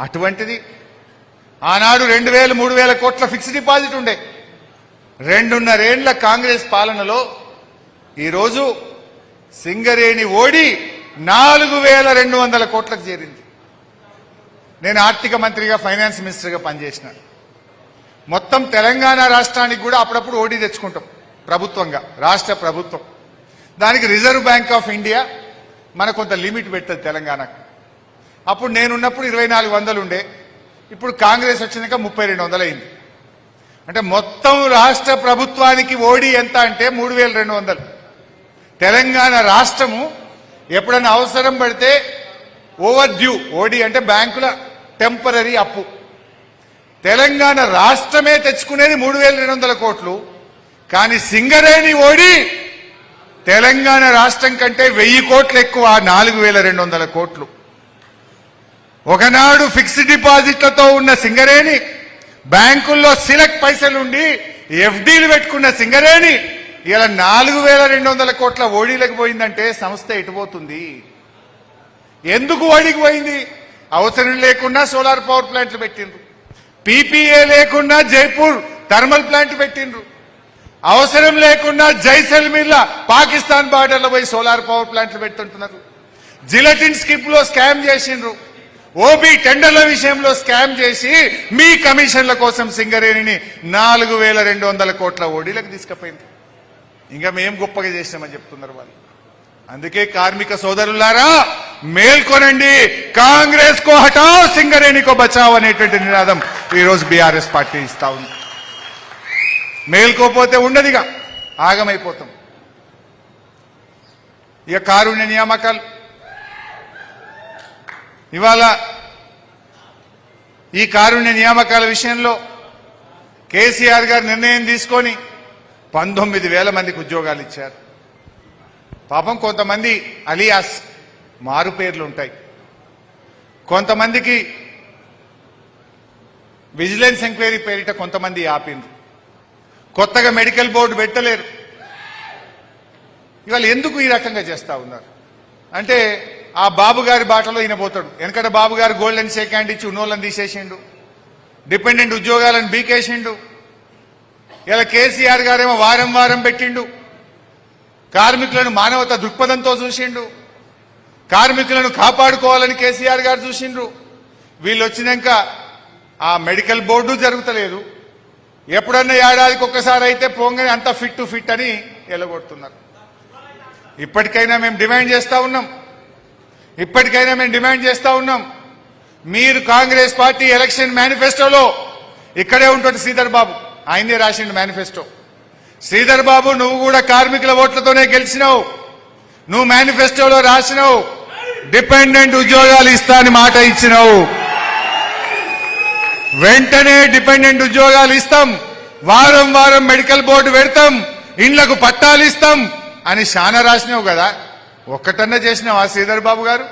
అటువంటిది ఆనాడు 2000 3000 కోట్ల ఫిక్స్డ్ డిపాజిట్ ఉండే. 2.5 ఏళ్ల కాంగ్రెస్ పాలనలో ఈరోజు సింగరేణి ఓడి 4200 కోట్లకు చేరింది. నేను ఆర్థిక మంత్రిగా ఫైనాన్స్ మినిస్టర్గా పనిచేసిన. మొత్తం తెలంగాణ రాష్ట్రానికి కూడా అప్పుడప్పుడు ఓడి తెచ్చుకుంటాం ప్రభుత్వంగా, రాష్ట్ర ప్రభుత్వం. దానికి రిజర్వ్ బ్యాంక్ ఆఫ్ ఇండియా మన కొంత లిమిట్ పెట్టదు తెలంగాణకు. అప్పుడు నేనున్నప్పుడు 2400 ఉండే, ఇప్పుడు కాంగ్రెస్ వచ్చినాక 3200 అయింది. అంటే మొత్తం రాష్ట్ర ప్రభుత్వానికి ఓడి ఎంత అంటే 3200. తెలంగాణ రాష్ట్రము ఎప్పుడైనా అవసరం పడితే ఓవర్ డ్యూ, ఓడి అంటే బ్యాంకుల టెంపరీ అప్పు, తెలంగాణ రాష్ట్రమే తెచ్చుకునేది 3200 కోట్లు. కానీ సింగరేణి ఓడి తెలంగాణ రాష్ట్రం కంటే 1000 కోట్లు ఎక్కువ, 4200 కోట్లు. ఒకనాడు ఫిక్స్డ్ డిపాజిట్లతో ఉన్న సింగరేణి, బ్యాంకుల్లో సిలెక్ట్ పైసలుండి ఎఫ్డీలు పెట్టుకున్న సింగరేణి ఇలా 4200 కోట్ల ఓడీలకు పోయిందంటే సంస్థ ఎటుపోతుంది? ఎందుకు ఓడికి పోయింది? అవసరం లేకుండా సోలార్ పవర్ ప్లాంట్లు పెట్టిండ్రు, పీపీఏ లేకుండా జైపూర్ థర్మల్ ప్లాంట్ పెట్టిండ్రు, అవసరం లేకుండా జైసల్మీర్ల పాకిస్తాన్ బార్డర్లో పోయి సోలార్ పవర్ ప్లాంట్లు పెడుతుంటున్నారు, జిలటిన్ స్కిప్ లో స్కామ్ చేసిండ్రు, ఓబీ టెండర్ల విషయంలో స్కామ్ చేసి మీ కమిషన్ల కోసం సింగరేణిని 4200 కోట్ల ఓడీలకు తీసుకుపోయింది. ఇంకా మేం గొప్పగా చేసినామని చెప్తున్నారు వాళ్ళు. అందుకే కార్మిక సోదరులారా మేల్కొనండి, కాంగ్రెస్ కో హటావ్ సింగరేణి కో బచావ్ అనేటువంటి నినాదం ఈరోజు బీఆర్ఎస్ పార్టీ ఇస్తా ఉంది. మేల్కోపోతే ఉండదిగా, ఆగమైపోతాం. ఇక కారుణ్య నియామకాలు, ఇవాళ ఈ కారుణ్య నియామకాల విషయంలో కేసీఆర్ గారు నిర్ణయం తీసుకొని 19,000 మందికి ఉద్యోగాలు ఇచ్చారు. పాపం కొంతమంది అలియాస్ మారు పేర్లు ఉంటాయి, కొంతమందికి విజిలెన్స్ ఎంక్వైరీ పేరిట కొంతమంది ఆపిండ్రు, కొత్తగా మెడికల్ బోర్డు పెట్టలేరు. ఇవాళ ఎందుకు ఈ రకంగా చేస్తా ఉన్నారు అంటే, ఆ బాబు గారి బాటలో ఈయన పోతాడు. వెనకట బాబు గారు గోల్డెన్ షేక్ హ్యాండ్ ఇచ్చి ఉన్నోళ్ళని తీసేసిండు, డిపెండెంట్ ఉద్యోగాలను బీకేసిండు. ఇలా కేసీఆర్ గారేమో వారం వారం పెట్టిండు, కార్మికులను మానవతా దృక్పథంతో చూసిండు, కార్మికులను కాపాడుకోవాలని కేసీఆర్ గారు చూసిండ్రు. వీళ్ళు వచ్చినాక ఆ మెడికల్ బోర్డు జరుగుతలేదు. ఎప్పుడన్నా ఏడాదికి ఒక్కసారి అయితే పోంగని అంత ఫిట్ టు ఫిట్ అని ఎలగొడుతున్నారు. ఇప్పటికైనా మేము డిమాండ్ చేస్తా ఉన్నాం, మీరు కాంగ్రెస్ పార్టీ ఎలక్షన్ మేనిఫెస్టోలో ఇక్కడే ఉంటుంది శ్రీధర్ బాబు, ఆయనే రాసిండు మేనిఫెస్టో. శ్రీధర్ బాబు, నువ్వు కూడా కార్మికుల ఓట్లతోనే గెలిచినావు, నువ్వు మేనిఫెస్టోలో రాసినావు డిపెండెంట్ ఉద్యోగాలు ఇస్తా అని మాట ఇచ్చినావు. వెంటనే డిపెండెంట్ ఉద్యోగాలు ఇస్తాం, వారం వారం మెడికల్ బోర్డు పెడతాం, ఇండ్లకు పట్టాలు ఇస్తాం అని శానా రాసినావు కదా. ఒక్కటన్నా చేసినావా శ్రీధర్ బాబు గారు?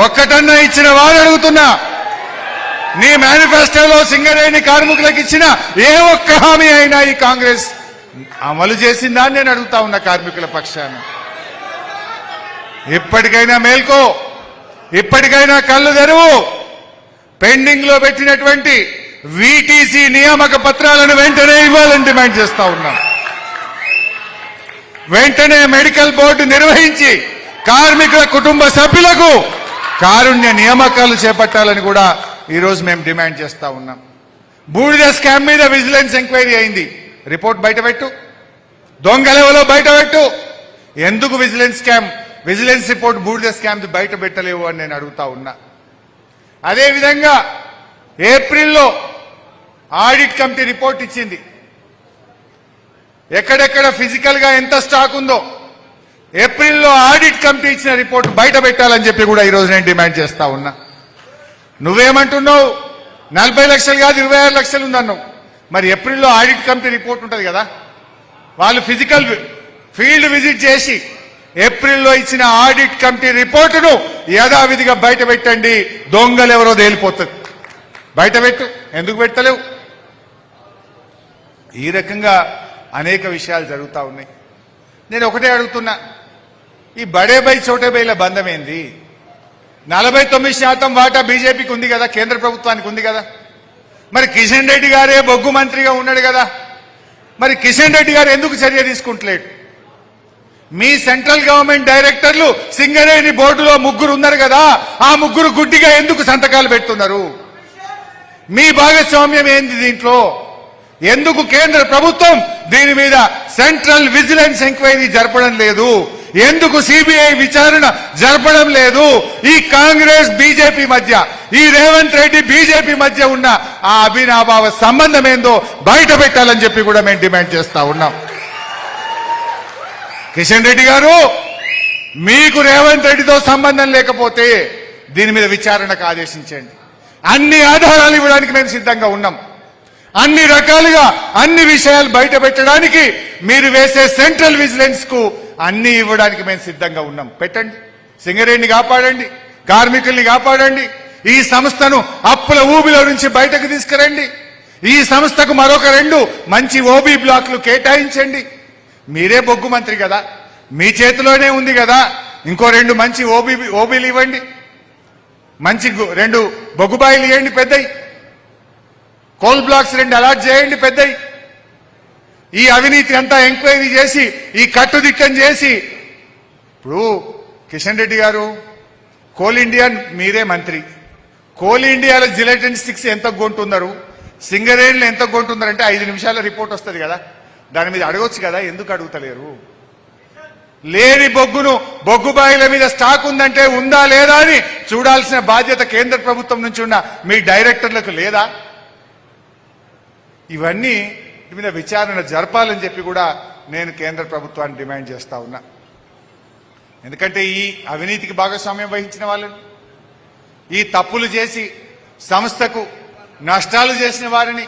ఒక్కటన్నా ఇచ్చిన వారు అడుగుతున్నా. నీ మేనిఫెస్టోలో సింగరేణి కార్మికులకు ఇచ్చిన ఏ ఒక్క హామీ అయినా ఈ కాంగ్రెస్ అమలు చేసిందా అని నేను అడుగుతా ఉన్నా కార్మికుల పక్షాన. ఇప్పటికైనా మేల్కో, ఇప్పటికైనా కళ్ళు తెరువు. పెండింగ్ లో పెట్టినటువంటి వీటీసీ నియామక పత్రాలను వెంటనే ఇవ్వాలని డిమాండ్ చేస్తా ఉన్నాం. వెంటనే మెడికల్ బోర్డు నిర్వహించి కార్మికుల కుటుంబ సభ్యులకు కారుణ్య నియామకాలు చేపట్టాలని కూడా ఈరోజు మేము డిమాండ్ చేస్తా ఉన్నాం. బూడిద స్కామ్ మీద విజిలెన్స్ ఎంక్వైరీ అయింది, రిపోర్ట్ బయటపెట్టు, దొంగలెవలో బయటపెట్టు. ఎందుకు విజిలెన్స్ రిపోర్ట్ బూడిద స్కామ్ బయట పెట్టలేవు అని నేను అడుగుతా ఉన్నా. అదేవిధంగా ఏప్రిల్లో ఆడిట్ కమిటీ రిపోర్ట్ ఇచ్చింది, ఎక్కడెక్కడ ఫిజికల్ గా ఎంత స్టాక్ ఉందో ఏప్రిల్లో ఆడిట్ కమిటీ ఇచ్చిన రిపోర్ట్ బయట పెట్టాలని చెప్పి కూడా ఈరోజు నేను డిమాండ్ చేస్తా ఉన్నా. నువ్వేమంటున్నావు? 40 లక్షలు కాదు 26 లక్షలు ఉందన్నావు. మరి ఏప్రిల్లో ఆడిట్ కమిటీ రిపోర్ట్ ఉంటుంది కదా, వాళ్ళు ఫిజికల్ ఫీల్డ్ విజిట్ చేసి ఏప్రిల్లో ఇచ్చిన ఆడిట్ కమిటీ రిపోర్టును యథావిధిగా బయట పెట్టండి, దొంగలు ఎవరో తేలిపోతుంది. బయట పెట్టు, ఎందుకు పెట్టలేవు? ఈ రకంగా అనేక విషయాలు జరుగుతూ ఉన్నాయి. నేను ఒకటే అడుగుతున్నా, ఈ బడే బై చోటే బైల బంధం ఏంది? 49% వాటా బీజేపీకి ఉంది కదా, కేంద్ర ప్రభుత్వానికి ఉంది కదా. మరి కిషన్ రెడ్డి గారే బొగ్గు మంత్రిగా ఉన్నాడు కదా, మరి కిషన్ రెడ్డి గారు ఎందుకు చర్య తీసుకుంటలేడు? మీ సెంట్రల్ గవర్నమెంట్ డైరెక్టర్లు సింగరేణి బోర్డులో 3 ఉన్నారు కదా, ఆ 3 గుడ్డిగా ఎందుకు సంతకాలు పెడుతున్నారు? మీ భాగస్వామ్యం ఏంది దీంట్లో? ఎందుకు కేంద్ర ప్రభుత్వం దీని మీద సెంట్రల్ విజిలెన్స్ ఎంక్వైరీ జరపడం లేదు? ఎందుకు సిబిఐ విచారణ జరపడం లేదు? ఈ కాంగ్రెస్ బీజేపీ మధ్య, ఈ రేవంత్ రెడ్డి బీజేపీ మధ్య ఉన్న ఆ అభినాభావ సంబంధం ఏందో బయట పెట్టాలని చెప్పి కూడా మేము డిమాండ్ చేస్తా ఉన్నాం. కిషన్ రెడ్డి గారు, మీకు రేవంత్ రెడ్డితో సంబంధం లేకపోతే దీని మీద విచారణకు ఆదేశించండి. అన్ని ఆధారాలు ఇవ్వడానికి మేము సిద్ధంగా ఉన్నాం. అన్ని రకాలుగా అన్ని విషయాలు బయట పెట్టడానికి మీరు వేసే సెంట్రల్ విజిలెన్స్ కు అన్ని ఇవ్వడానికి మేము సిద్ధంగా ఉన్నాం. పెట్టండి, సింగరేణిని కాపాడండి, కార్మికుల్ని కాపాడండి, ఈ సంస్థను అప్పుల ఊబిలో నుంచి బయటకు తీసుకురండి, ఈ సంస్థకు మరొక 2 మంచి ఓబీ బ్లాక్లు కేటాయించండి. మీరే బొగ్గు మంత్రి కదా, మీ చేతిలోనే ఉంది కదా, ఇంకో 2 మంచి ఓబీలు ఇవ్వండి, మంచి 2 బొగ్గుబాయిలు ఇవ్వండి పెద్దయి, కోల్ బ్లాక్స్ 2 అలాట్ చేయండి పెద్దయి. ఈ అవినీతి అంతా ఎంక్వైరీ చేసి ఈ కట్టుదిట్టం చేసి, ఇప్పుడు కిషన్ రెడ్డి గారు కోల్ ఇండియా మీరే మంత్రి, కోల్ ఇండియాలో జిలెటిన్ స్టిక్స్ ఎంత కొంటున్నారు, సింగరేణిలో ఎంత కొంటున్నారంటే 5 నిమిషాల రిపోర్ట్ వస్తుంది కదా, దాని మీద అడగొచ్చు కదా, ఎందుకు అడుగుతలేరు? లేని బొగ్గును బొగ్గుబాయిల మీద స్టాక్ ఉందంటే ఉందా లేదా అని చూడాల్సిన బాధ్యత కేంద్ర ప్రభుత్వం నుంచి ఉన్న మీ డైరెక్టర్లకు లేదా? ఇవన్నీ మీద విచారణ జరపాలని చెప్పి కూడా నేను కేంద్ర ప్రభుత్వాన్ని డిమాండ్ చేస్తా ఉన్నా. ఎందుకంటే ఈ అవినీతికి భాగస్వామ్యం వహించిన వాళ్ళని, ఈ తప్పులు చేసి సంస్థకు నష్టాలు చేసిన వారిని